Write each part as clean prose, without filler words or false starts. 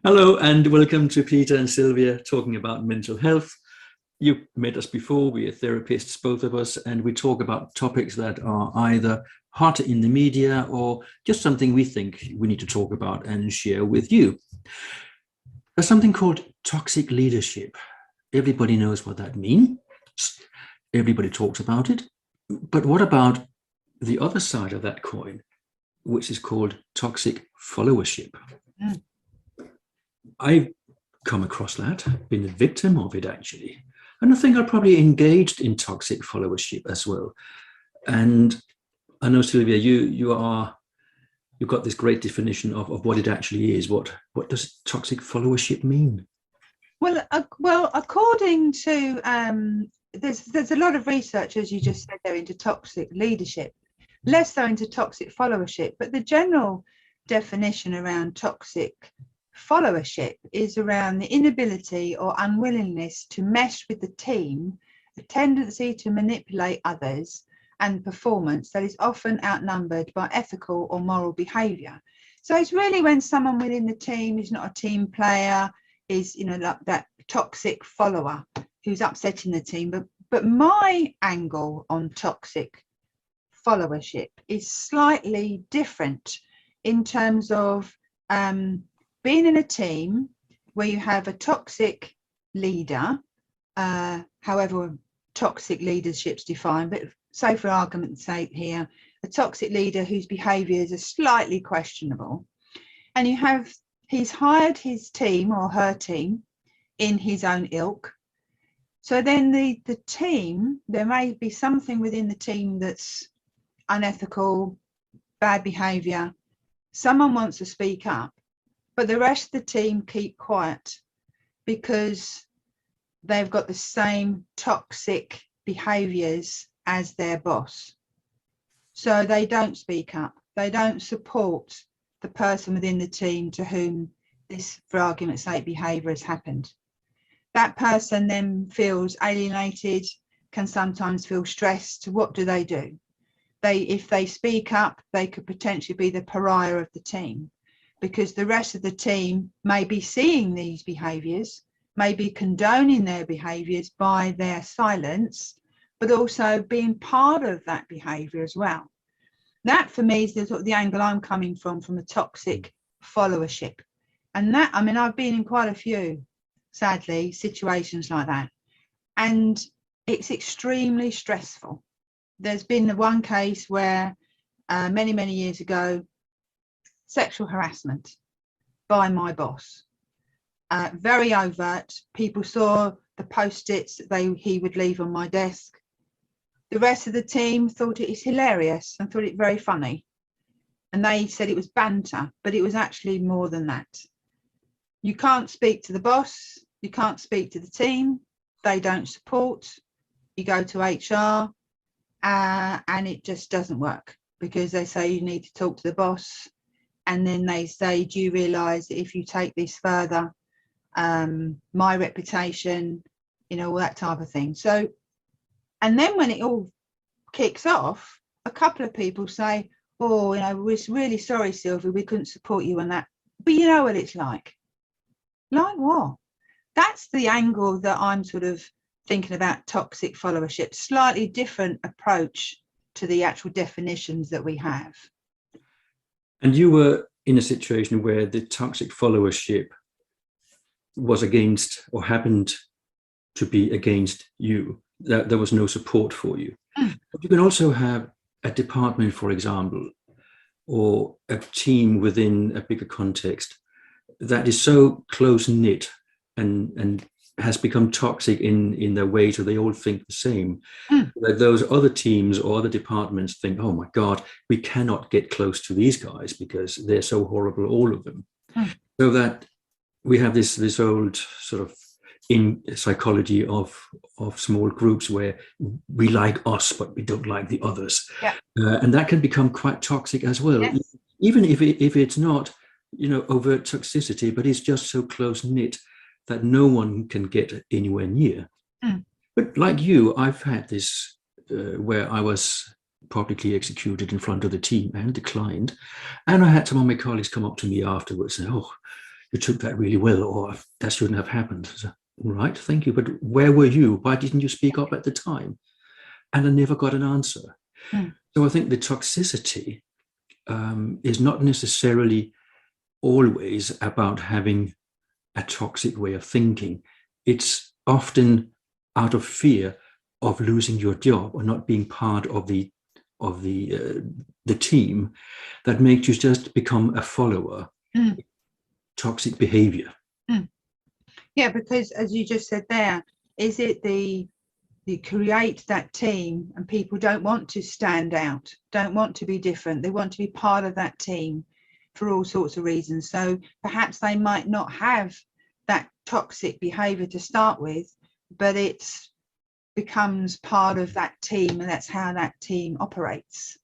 Hello and welcome to Peter and Sylvia talking about mental health. You met us before, we are therapists, both of us, and we talk about topics that are either hot in the media or just something we think we need to talk about and share with you. There's something called toxic leadership. Everybody knows what that means. Everybody talks about it. But what about the other side of that coin, which is called toxic followership? Mm. I've come across that, been a victim of it actually. And I think I probably engaged in toxic followership as well. And I know, Sylvia, you've got this great definition of what it actually is. What does toxic followership mean? Well, according to there's a lot of research, as you just said, there into toxic leadership, less so into toxic followership. But the general definition around toxic followership is around the inability or unwillingness to mesh with the team, a tendency to manipulate others, and performance that is often outnumbered by ethical or moral behaviour. So it's really when someone within the team is not a team player, is like that toxic follower who's upsetting the team. But my angle on toxic followership is slightly different in terms of being in a team where you have a toxic leader, however toxic leadership's defined, but say for argument's sake here, a toxic leader whose behaviours are slightly questionable, and he's hired his team or her team in his own ilk. So then the team, there may be something within the team that's unethical, bad behaviour. Someone wants to speak up, but the rest of the team keep quiet because they've got the same toxic behaviours as their boss. So they don't speak up. They don't support the person within the team to whom this, for argument's sake, behaviour has happened. That person then feels alienated, can sometimes feel stressed. What do? If they speak up, they could potentially be the pariah of the team, because the rest of the team may be seeing these behaviours, may be condoning their behaviours by their silence, but also being part of that behaviour as well. That for me is the angle I'm coming from the toxic followership. And that, I've been in quite a few, sadly, situations like that. And it's extremely stressful. There's been the one case where many, many years ago, sexual harassment by my boss. Very overt. People saw the post-its that he would leave on my desk. The rest of the team thought it was hilarious and thought it very funny. And they said it was banter, but it was actually more than that. You can't speak to the boss. You can't speak to the team. They don't support. You go to HR and it just doesn't work because they say you need to talk to the boss. And then they say, do you realise that if you take this further, my reputation, all that type of thing. So, and then when it all kicks off, a couple of people say, oh, we're really sorry, Sylvia, we couldn't support you on that. But you know what it's like. Like what? That's the angle that I'm sort of thinking about toxic followership, slightly different approach to the actual definitions that we have. And you were in a situation where the toxic followership was against or happened to be against you. There was no support for you. But you can also have a department, for example, or a team within a bigger context that is so close-knit and has become toxic in their way, so they all think the same. That those other teams or other departments think, oh my God, we cannot get close to these guys because they're so horrible, all of them. So that we have this old sort of in psychology of small groups where we like us, but we don't like the others. Yeah. And that can become quite toxic as well. Yes. Even if it's not, overt toxicity, but it's just so close-knit that no one can get anywhere near. But like you, I've had this where I was publicly executed in front of the team and declined. And I had some of my colleagues come up to me afterwards and say, oh, you took that really well, or that shouldn't have happened. So, right, thank you. But where were you? Why didn't you speak up at the time? And I never got an answer. So I think the toxicity is not necessarily always about having a toxic way of thinking. It's often out of fear of losing your job or not being part of the team that makes you just become a follower. Toxic behavior. Yeah, because as you just said there, is it you create that team and people don't want to stand out, don't want to be different, they want to be part of that team for all sorts of reasons. So perhaps they might not have that toxic behavior to start with, but it becomes part of that team, and that's how that team operates.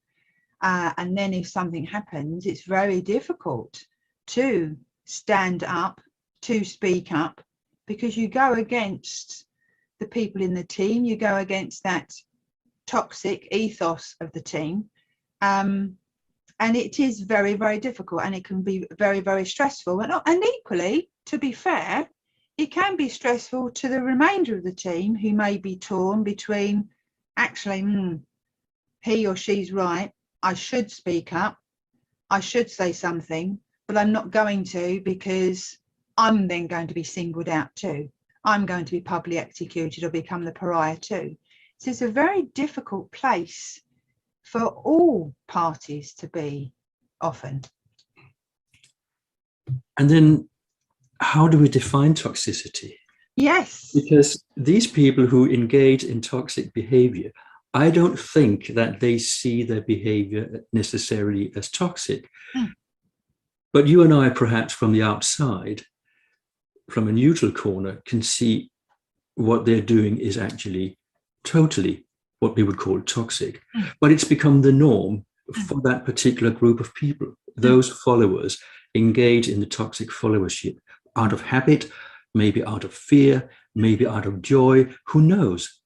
And then if something happens, it's very difficult to stand up, to speak up, because you go against the people in the team, you go against that toxic ethos of the team. And it is very, very difficult, and it can be very, very stressful. And equally, to be fair, it can be stressful to the remainder of the team who may be torn between actually, he or she's right, I should speak up, I should say something, but I'm not going to because I'm then going to be singled out too. I'm going to be publicly executed or become the pariah too. So it's a very difficult place for all parties to be often. And then how do we define toxicity? Yes. Because these people who engage in toxic behavior, I don't think that they see their behavior necessarily as toxic. But you and I, perhaps from the outside, from a neutral corner, can see what they're doing is actually totally what we would call toxic. But it's become the norm for that particular group of people. Those followers engage in the toxic followership out of habit, maybe out of fear, maybe out of joy, who knows?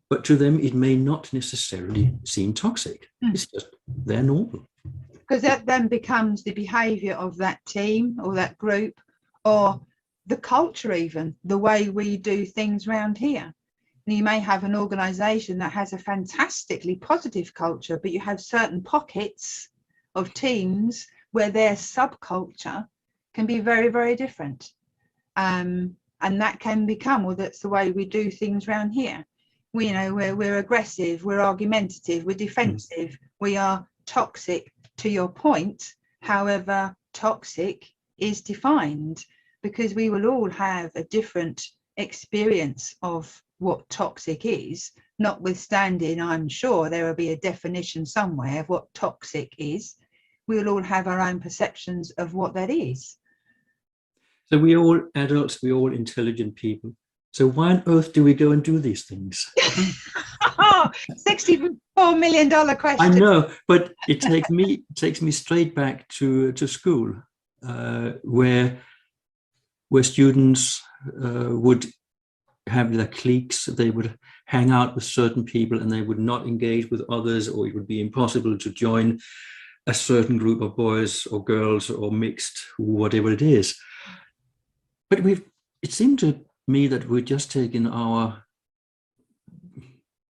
But to them, it may not necessarily seem toxic. It's just they're normal. Because that then becomes the behavior of that team or that group, or the culture, even the way we do things around here. And you may have an organization that has a fantastically positive culture, but you have certain pockets of teams where their subculture can be very, very different. And that can become, well, that's the way we do things around here. We're aggressive, we're argumentative, we're defensive, we are toxic, to your point. However, toxic is defined because we will all have a different experience of what toxic is, notwithstanding I'm sure there will be a definition somewhere of what toxic is. We'll all have our own perceptions of what that is. So we're all adults, we're all intelligent people. So why on earth do we go and do these things? $64 million question. I know, but it takes me straight back to school, where students would have their cliques. They would hang out with certain people and they would not engage with others, or it would be impossible to join a certain group of boys or girls or mixed, whatever it is. But it seemed to me that we're just taking our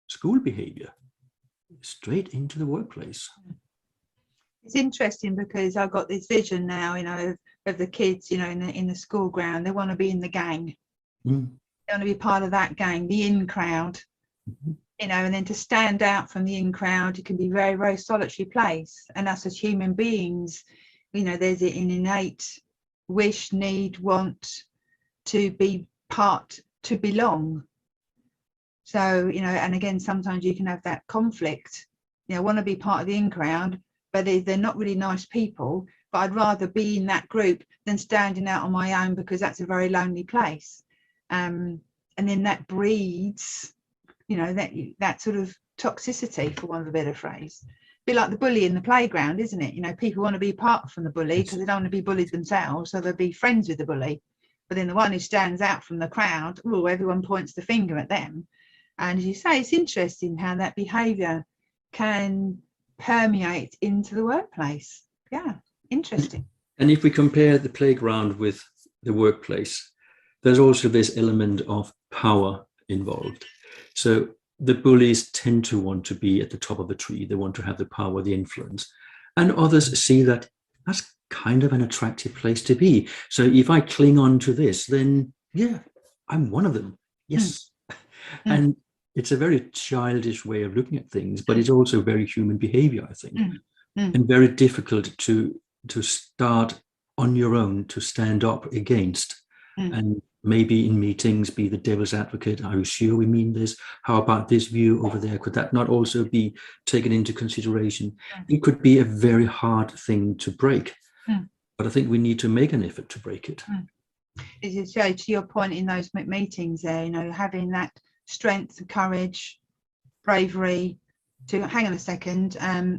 school behavior straight into the workways. It's interesting because I've got this vision now, of the kids, in the school ground. They want to be in the gang. They want to be part of that gang, the in crowd, and then to stand out from the in crowd, it can be a very, very solitary place. And us as human beings, there's an innate wish, need, want to be part, to belong. So, and again, sometimes you can have that conflict. I want to be part of the in crowd, but they're not really nice people. But I'd rather be in that group than standing out on my own, because that's a very lonely place. And then that breeds, that sort of toxicity, for want of a better phrase. A bit like the bully in the playground, isn't it? People want to be apart from the bully because they don't want to be bullied themselves, so they'll be friends with the bully. But then the one who stands out from the crowd, everyone points the finger at them. And as you say, it's interesting how that behaviour can permeate into the workplace. Yeah, interesting. And if we compare the playground with the workplace, there's also this element of power involved. So the bullies tend to want to be at the top of the tree. They want to have the power, the influence. And others see that that's kind of an attractive place to be. So if I cling on to this, then yeah, I'm one of them. Yes. And it's a very childish way of looking at things, but it's also very human behavior, I think, and very difficult to start on your own to stand up against. And maybe in meetings be the devil's advocate. Are you sure we mean this? How about this view over there? Could that not also be taken into consideration? It could be a very hard thing to break, but I think we need to make an effort to break it. As you say, to your point in those meetings there, you know, having that strength, courage, bravery to hang on a second,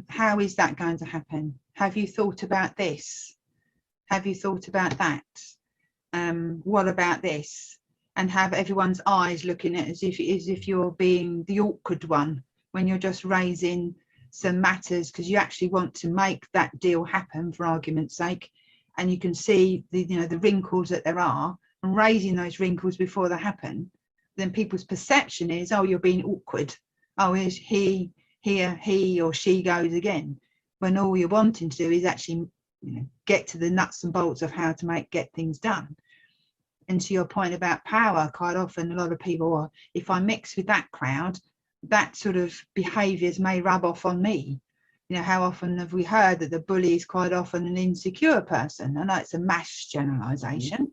how is that going to happen? Have you thought about this? Have you thought about that? What about this? And have everyone's eyes looking at as if you're being the awkward one when you're just raising some matters because you actually want to make that deal happen, for argument's sake, and you can see the wrinkles that there are, and raising those wrinkles before they happen. Then people's perception is, oh, you're being awkward. Oh, is he or she goes again, when all you're wanting to do is actually, you know, get to the nuts and bolts of how to get things done. And to your point about power, quite often a lot of people are, if I mix with that crowd, that sort of behaviours may rub off on me. You know, how often have we heard that the bully is quite often an insecure person? I know it's a mass generalisation,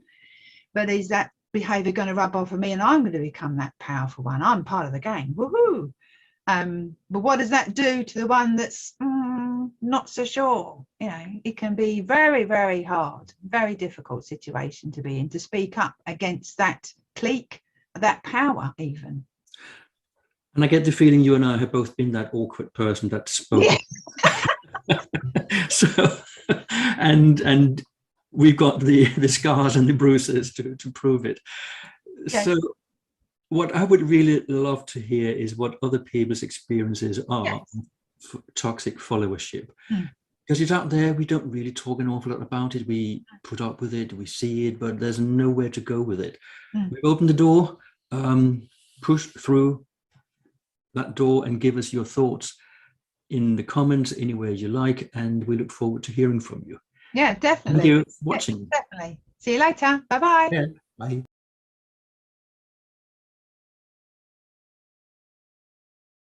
but is that behaviour going to rub off on me and I'm going to become that powerful one? I'm part of the game. Woohoo! But what does that do to the one that's not so sure? You know, it can be very, very hard, very difficult situation to be in, to speak up against that clique, that power even. And I get the feeling you and I have both been that awkward person that spoke. Yeah. So, and we've got the scars and the bruises to prove it. Yes. So what I would really love to hear is what other people's experiences are of toxic followership. Because it's out there, we don't really talk an awful lot about it. We put up with it, we see it, but there's nowhere to go with it. We open the door, push through that door and give us your thoughts in the comments anywhere you like, and we look forward to hearing from you. Yeah, definitely. Thank you for watching. Yeah, definitely. See you later. Bye-bye. Yeah, bye.